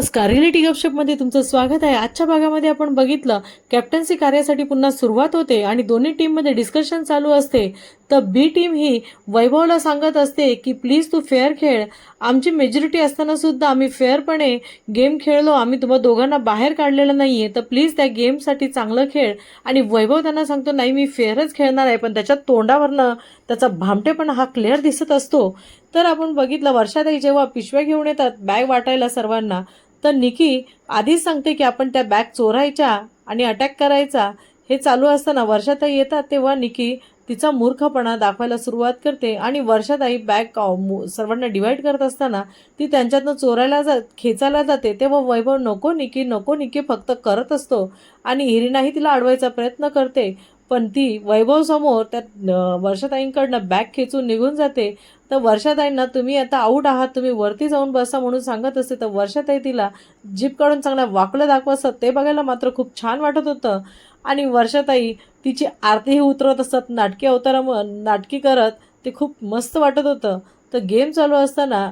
नमस्कार, रिलेटिव्ह गपशपमध्ये तुमचं स्वागत आहे. आजच्या भागामध्ये आपण बघितलं कॅप्टन्सी कार्यासाठी पुन्हा सुरुवात होते आणि दोन्ही टीममध्ये डिस्कशन चालू असते. तर बी टीम ही वैभवला सांगत असते की प्लीज तू फेअर खेळ. आमची मेजॉरिटी असताना सुद्धा आम्ही फेअरपणे गेम खेळलो, आम्ही तुम्हा दोघांना बाहेर काढलेलं नाहीये, तर प्लीज त्या गेमसाठी चांगलं खेळ. आणि वैभव त्यांना सांगतो नाही मी फेअरच खेळणार आहे, पण त्याच्या तोंडावरनं त्याचा भामटेपणा हा क्लिअर दिसत असतो. तर आपण बघितलं वर्षाताई जेव्हा पिशव्या घेऊन येतात बॅग वाटायला सर्वांना, तर निकी आधीच सांगते की आपण त्या बॅग चोरायच्या आणि अटॅक करायचा. हे चालू असताना वर्षाताई येतात तेव्हा निकी तिचा मूर्खपणा दाखवायला सुरुवात करते आणि वर्षाताई बॅग सर्वांना डिवाइड करत असताना ती त्यांच्यातनं खेचायला जाते. तेव्हा वैभव नको निकी नको निकी फक्त करत असतो आणि इरिनाही तिला अडवायचा प्रयत्न करते, पण ती वैभव समोर त्या वर्षाताईंकडनं बॅग खेचून निघून जाते. तर वर्षाताईंना तुम्ही आता आऊट आहात, तुम्ही वरती जाऊन बसा म्हणून सांगत असते. तर वर्षाताई तिला जीप काढून चांगल्या वाकलं दाखवत असतात. ते बघायला मात्र खूप छान वाटत होतं. आणि वर्षाताई तिची आरतीही उतरवत असतात नाटकी करत. ते खूप मस्त वाटत होतं. तर गेम चालू असताना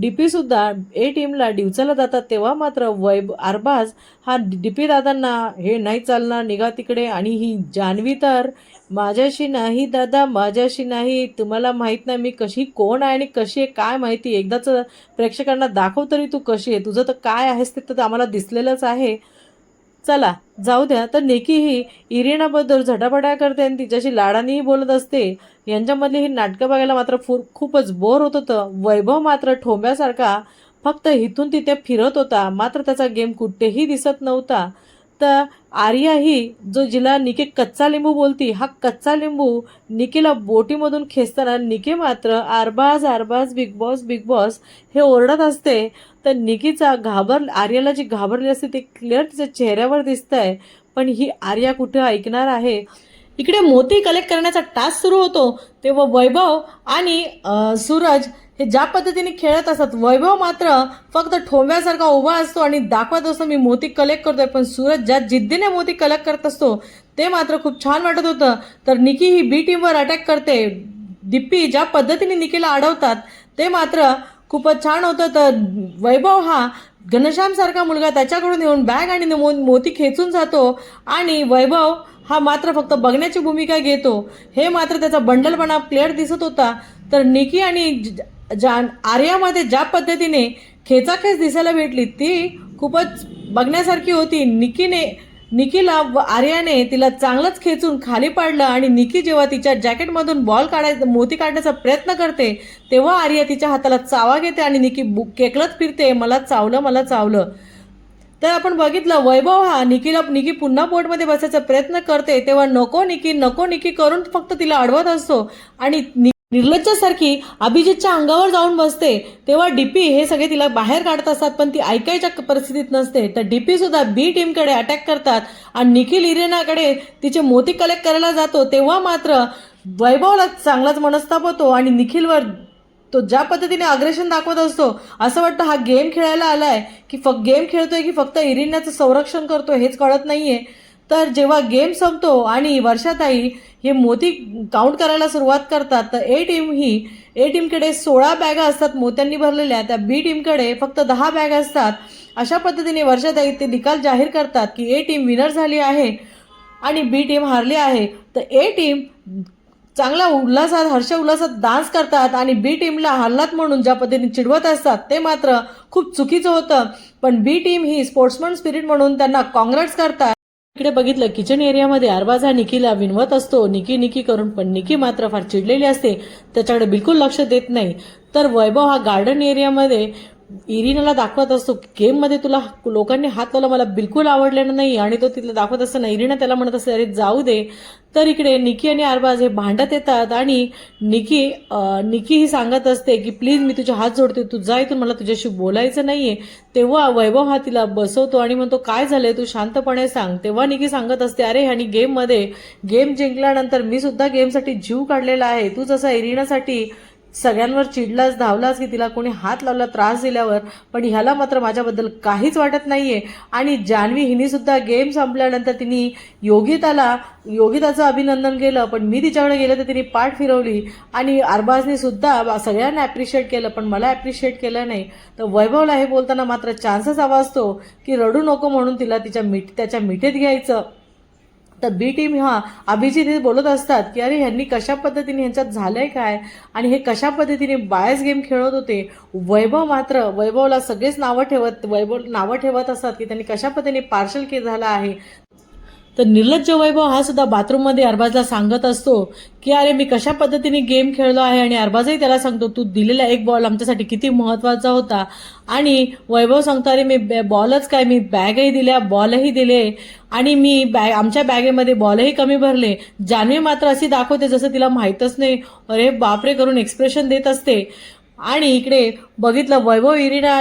डीपी सुद्धा ए टीमला डिवचायला जातात. तेव्हा मात्र अरबाज हा डीपी दादांना हे नाही चालणार, निघा तिकडे. आणि ही जान्हवी तर माझ्याशी नाही दादा, माझ्याशी नाही, तुम्हाला माहीत नाही मी कशी कोण आहे आणि कशी आहे काय माहिती, एकदाच प्रेक्षकांना दाखव तरी तू कशी आहे, तुझं तर काय आहेस ते तर आम्हाला दिसलेलंच आहे, चला जाऊ द्या. तर निकी ही इरिनाबद्दल झटापट्या करते आणि तिच्याशी लाडानेही बोलत असते. यांच्यामधली ही नाटकं बघायला मात्र खूपच बोर होत होतं. वैभव मात्र ठोंब्यासारखा फक्त इथून तिथे फिरत होता, मात्र त्याचा गेम कुठेही दिसत नव्हता. तर आर्या ही जिला निकी कच्चा लिंबू बोलती, हा कच्चा लिंबू निकीला बोटीमधून खेचताना निकी मात्र Arbaz Arbaz Bigg Boss Bigg Boss हे ओरडत असते. तर निकीचा आर्याला जी घाबरली असते ते क्लिअर तिच्या चेहऱ्यावर दिसतंय. पण ही आर्या कुठे ऐकणार आहे. इकडे मोती कलेक्ट करण्याचा टास्क सुरू होतो तेव्हा वैभव आणि सूरज हे ज्या पद्धतीने खेळत असतात, वैभव मात्र फक्त ठोंब्यासारखा उभा असतो आणि दाखवत असतो मी मोती कलेक्ट करतोय. पण सूरज ज्या जिद्दीने मोती कलेक्ट करत असतो ते मात्र खूप छान वाटत होतं. तर निकी ही बी टीमवर अटॅक करते. दिप्पी ज्या पद्धतीने निकीला अडवतात ते मात्र खूपच छान होतं. तर वैभव हा घनश्याम सारखा मुलगा त्याच्याकडून येऊन बॅग आणि मोती खेचून जातो आणि वैभव हा मात्र फक्त बघण्याची भूमिका घेतो. हे मात्र त्याचा बंडलपणा क्लिअर दिसत होता. तर निकी आणि आर्यामध्ये ज्या पद्धतीने खेचाखेच दिसायला भेटली ती खूपच बघण्यासारखी होती. निकीला आर्याने तिला चांगलंच खेचून खाली पाडलं आणि निकी जेव्हा तिच्या जॅकेटमधून मोती काढण्याचा प्रयत्न करते तेव्हा आर्या तिच्या हाताला चावा घेते आणि निकी केकलत फिरते, मला चावलं मला चावलं. तर आपण बघितलं वैभव हा निकी पुन्हा बोटमध्ये बसायचा प्रयत्न करते तेव्हा नको निकी करून फक्त तिला अडवत असतो आणि निर्लज्जासारखी अभिजितच्या अंगावर जाऊन बसते. तेव्हा डीपी हे सगळे तिला बाहेर काढत असतात, पण ती ऐकायच्या परिस्थितीत नसते. तर डीपी सुद्धा बी टीमकडे अटॅक करतात आणि निखिल इरेनाकडे तिचे मोती कलेक्ट करायला जातो. तेव्हा मात्र वैभवला चांगलाच मनस्ताप होतो आणि निखिलवर तो ज्या पद्धतीने अग्रेशन दाखवत असतो असं वाटतं हा गेम खेळायला आलाय की गेम खेळतोय की फक्त इरिनाचं संरक्षण करतोय हेच कळत नाहीये. तर जेव्हा गेम संपतो आणि वर्षाताई हे मोती काउंट करायला सुरुवात करतात तर ए टीमकडे 16 बॅगा असतात मोत्यांनी भरलेल्या, त्या बी टीमकडे फक्त 10 बॅग असतात. अशा पद्धतीने वर्षाताई ते निकाल जाहीर करतात की ए टीम विनर झाली आहे आणि बी टीम हारली आहे. तर ए टीम चांगल्या हर्ष उल्हासात डान्स करतात आणि बी टीमला हल्लात म्हणून ज्या पद्धतीने चिडवत असतात ते मात्र खूप चुकीचं होतं. पण बी टीम ही स्पोर्ट्समन स्पिरिट म्हणून त्यांना काँग्रेट्स करतात. इकडे बघितलं किचन एरियामध्ये अरबाज हा निकीला विनवत असतो निकी करून, पण निकी मात्र फार चिडलेली असते, त्याच्याकडे बिलकुल लक्ष देत नाही. तर वैभव हा गार्डन एरियामध्ये इरिनाला दाखवत असतो गेममध्ये तुला लोकांनी हात लावला मला बिलकुल आवडलेलं नाही आणि तो तिला दाखवत असताना इरिना त्याला म्हणत असते अरे जाऊ दे. तर इकडे निकी आणि अरबाज हे भांडत येतात आणि निकी ही सांगत असते की प्लीज मी तुझे हात जोडते, तू जा इथून, मला तुझ्याशी बोलायचं नाहीये. तेव्हा वैभव हा तिला बसवतो आणि म्हणतो काय झालंय तू शांतपणे सांग. तेव्हा निकी सांगत असते अरे ह्यानी गेम जिंकल्यानंतर मी सुद्धा गेमसाठी जीव काढलेला आहे, तू जसा इरिनासाठी सगळ्यांवर चिडलाच, धावलाच की तिला कोणी हात लावला त्रास दिल्यावर, पण ह्याला मात्र माझ्याबद्दल काहीच वाटत नाहीये. आणि जान्हवी हिने सुद्धा गेम संपल्यानंतर तिने योगिताचं अभिनंदन केलं, पण मी तिच्याकडे गेले तर तिने पाठ फिरवली. आणि अरबाजने सुद्धा सगळ्यांना ॲप्रिशिएट केलं, पण मला ॲप्रिशिएट केलं नाही. तर वैभवला हे बोलताना मात्र चान्सच हवा असतो की रडू नको म्हणून तिला त्याच्या मिठीत घ्यायचं. तर बी टीम अभिजित हे बोलत असतात की अरे ह्यांनी कशा पद्धतीने ह्यांच्यात झालंय काय आणि हे कशा पद्धतीने बायस गेम खेळत होते. वैभवला सगळेच नावं ठेवत असतात की त्यांनी कशा पद्धतीने पार्शल झाला आहे. तर निर्लज्ज वैभव हा सुद्धा बाथरूममध्ये अरबाजला सांगत असतो की अरे मी कशा पद्धतीने गेम खेळलो आहे. आणि अरबाजही त्याला सांगतो तू दिलेला एक बॉल आमच्यासाठी किती महत्त्वाचा होता. आणि वैभव सांगतो अरे मी बॉलच काय, मी बॅगही दिल्या, बॉलही दिले आणि आमच्या बॅगेमध्ये बॉलही कमी भरले. जान्हवी मात्र अशी दाखवते जसं तिला माहीतच नाही, अरे बापरे करून एक्सप्रेशन देत असते. आणि इकडे बघितलं वैभव, इरिना,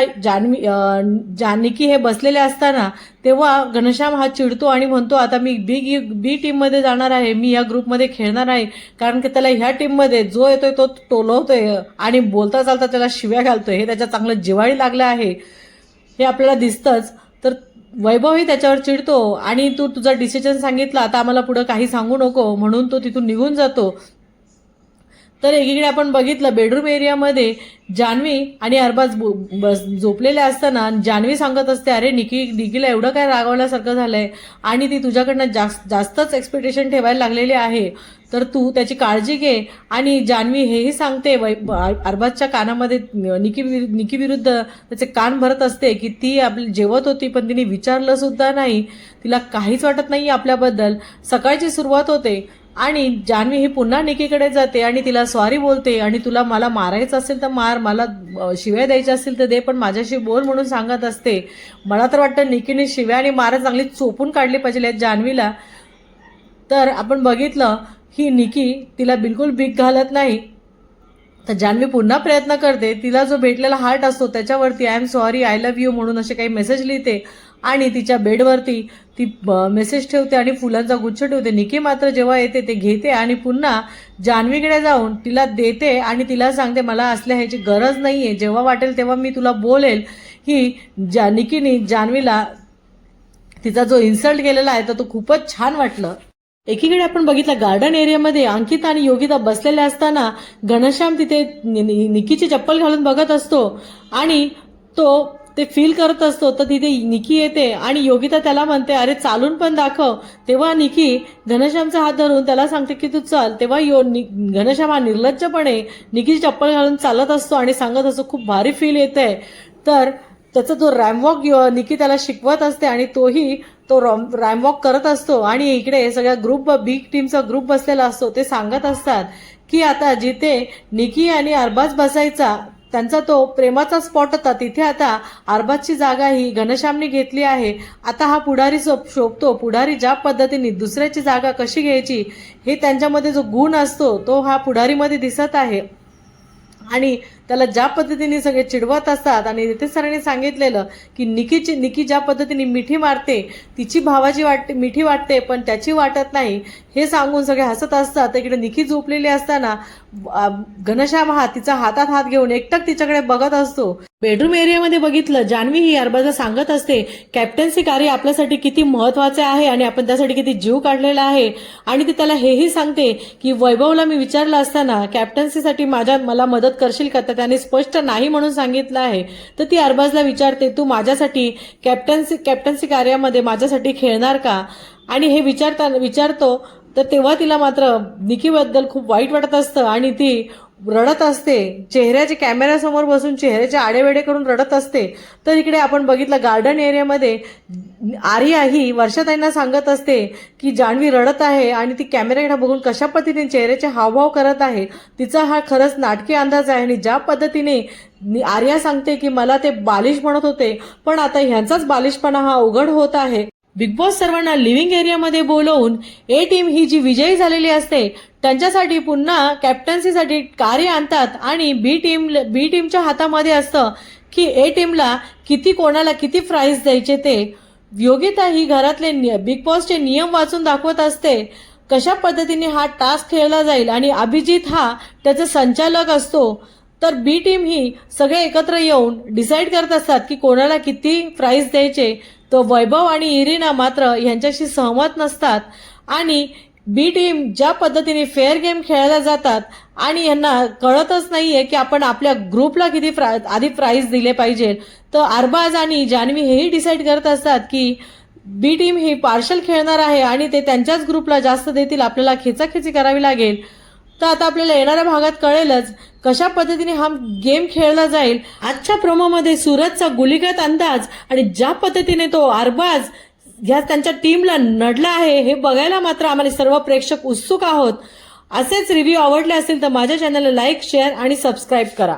निकी हे बसलेले असताना तेव्हा घनश्याम हा चिडतो आणि म्हणतो आता मी बी टीममध्ये जाणार आहे, मी या ग्रुपमध्ये खेळणार आहे. कारण की त्याला ह्या टीममध्ये जो येतोय तो टोलवतोय आणि बोलता चालता त्याला शिव्या घालतोय. हे त्याच्या चांगलं जिव्हाळी लागलं आहे हे आपल्याला दिसतंच. तर वैभवही त्याच्यावर चिडतो आणि तू तुझा डिसिजन सांगितला, आता आम्हाला पुढं काही सांगू नको म्हणून तो तिथून निघून जातो. तर एकीकडे आपण बघितलं बेडरूम एरियामध्ये जान्हवी आणि अरबाज झोपलेले असताना जान्हवी सांगत असते अरे निकीला एवढं काय रागवल्यासारखं झालंय आणि ती तुझ्याकडनं जास्तच एक्सपेक्टेशन ठेवायला लागलेली आहे, तर तू त्याची काळजी घे. आणि जान्हवी हेही सांगते अरबाजच्या कानामध्ये निकी विरुद्ध त्याचे कान भरत असते की ती आपली जेवत होती पण तिने विचारलं सुद्धा नाही, तिला काहीच वाटत नाही आपल्याबद्दल. सकाळची सुरुवात होते आणि जान्हवी ही पुन्हा निकीकडे जाते आणि तिला सॉरी बोलते आणि तुला मला मारायचं असेल तर मार, मला शिव्या द्यायच्या असतील तर दे, पण माझ्याशी बोल म्हणून सांगत असते. मला तर वाटतं निकीने शिव्या आणि मार चांगली चोपून काढली पाहिजे जान्हवीला. तर आपण बघितलं ही निकी तिला बिलकुल बीक घालत नाही. तर जान्हवी पुन्हा प्रयत्न करते, तिला जो भेटलेला हार्ट असतो त्याच्यावरती I am sorry, I love you म्हणून असे काही मेसेज लिहिते आणि तिच्या बेडवरती ती मेसेज ठेवते आणि फुलांचा गुच्छ ठेवते. निकी मात्र जेव्हा येते ते घेते आणि पुन्हा जान्हवीकडे जाऊन तिला देते आणि तिला सांगते मला असल्या ह्याची गरज नाहीये, जेव्हा वाटेल तेव्हा मी तुला बोलेल. ही निकीने जान्हवीला तिचा जो इन्सल्ट केलेला आहे तर तो खूपच छान वाटलं. एकीकडे आपण बघितलं गार्डन एरियामध्ये अंकिता आणि योगिता बसलेल्या असताना घनश्याम तिथे निकीची चप्पल घालून बघत असतो आणि ते फील करत असतो. तर तिथे निकी येते आणि योगिता त्याला म्हणते अरे चालून पण दाखव. तेव्हा निकी घनश्यामचा हात धरून त्याला सांगते की तू चल. तेव्हा घनश्याम हा निर्लज्जपणे निकीची चप्पल घालून चालत असतो आणि सांगत असतो खूप भारी फील येतंय. तर त्याचा तो रॅमवॉक निकी त्याला शिकवत असते आणि तो रॅमवॉक करत असतो. आणि इकडे सगळ्या बिग टीमचा ग्रुप बसलेला असतो. ते सांगत असतात की आता जिथे निकी आणि अरबाज बसायचा त्यांचा तो प्रेमाचा स्पॉट होता, तिथे आता अरबाजची जागा ही घनश्यामने घेतली आहे. आता हा पुढारी शोभतो. पुढारी ज्या पद्धतीने दुसऱ्याची जागा कशी घ्यायची हे त्यांच्यामध्ये जो गुण असतो तो हा पुढारीमध्ये दिसत आहे. आणि त्याला ज्या पद्धतीने सगळे चिडवत असतात आणि रितेश सरांनी सांगितलेलं की निकी ज्या पद्धतीने मिठी मारते तिची भावाची मिठी वाटते पण त्याची वाटत नाही हे सांगून सगळे हसत असतात. इकडे निकी झोपलेली असताना घनश्याम हा तिचा हातात हात घेऊन एकटक तिच्याकडे बघत असतो. बेडरूम एरियामध्ये बघितलं जान्हवी ही अरबाजला सांगत असते कॅप्टन्सी कार्य आपल्यासाठी किती महत्वाचे आहे आणि आपण त्यासाठी किती जीव काढलेला आहे. आणि ती त्याला हेही सांगते की वैभवला मी विचारलं असताना कॅप्टन्सीसाठी मला मदत करशील का, तर त्याने स्पष्ट नाही म्हणून सांगितलं आहे. तर ती अरबाजला विचारते तू माझ्यासाठी कॅप्टन्सी कार्यामध्ये माझ्यासाठी खेळणार का. आणि हे विचारतो तर तेव्हा तिला मात्र निकीबद्दल खूप वाईट वाटत असतं आणि ती रडत असते. चेहऱ्याच्या कॅमेऱ्यासमोर बसून चेहऱ्याचे आडेवेडे करून रडत असते. तर इकडे आपण बघितलं गार्डन एरियामध्ये आर्या ही वर्षाताईंना सांगत असते की जान्हवी रडत आहे आणि ती कॅमेऱ्याकडे बघून कशा पद्धतीने चेहऱ्याचे हावभाव करत आहे. तिचा हा खरंच नाटकी अंदाज आहे. आणि ज्या पद्धतीने आर्या सांगते की मला ते बालिश म्हणत होते पण आता ह्यांचाच बालिशपणा हा उघड होत आहे. बिग बॉस सर्वांना लिव्हिंग एरियामध्ये बोलवून ए टीम ही जी विजयी झालेली असते त्यांच्यासाठी पुन्हा कॅप्टन्सीसाठी कार्य आणतात आणि बी टीमच्या हातामध्ये असतं की ए टीमला कोणाला किती प्राइज द्यायचे ते. योगिता ही घरातले बिग बॉसचे नियम वाचून दाखवत असते कशा पद्धतीने हा टास्क खेळला जाईल आणि अभिजित हा त्याचा संचालक असतो, तर बी टीम ही सगळे एकत्र येऊन डिसाईड करत असतात की कोणाला किती प्राइज द्यायचे. तो वैभव आणि इरिना मात्र यांच्याशी सहमत नसतात आणि बी टीम ज्या पद्धतीने फेअर गेम खेळायला जातात आणि यांना कळतच नाहीये की आपण आपल्या ग्रुपला किती आधी प्राइज दिले पाहिजे. तर अरबाज आणि जान्हवी हेही डिसाईड करत असतात की बी टीम ही पार्शल खेळणार आहे आणि ते त्यांच्याच ग्रुपला जास्त देतील, आपल्याला खेचाखेची करावी लागेल. तर आता आपल्याला येणाऱ्या भागात कळेलच कशा पद्धतीने हा गेम खेळला जाईल. आजच्या प्रोमोमध्ये सूरजचा गुलीगत अंदाज आणि ज्या पद्धतीने तो अरबाज या त्यांच्या टीमला नडला आहे हे बघायला मात्र आम्हाला सर्व प्रेक्षक उत्सुक आहोत. असेच रिव्ह्यू आवडले असेल तर माझ्या चॅनलला लाईक, शेअर आणि सबस्क्राईब करा.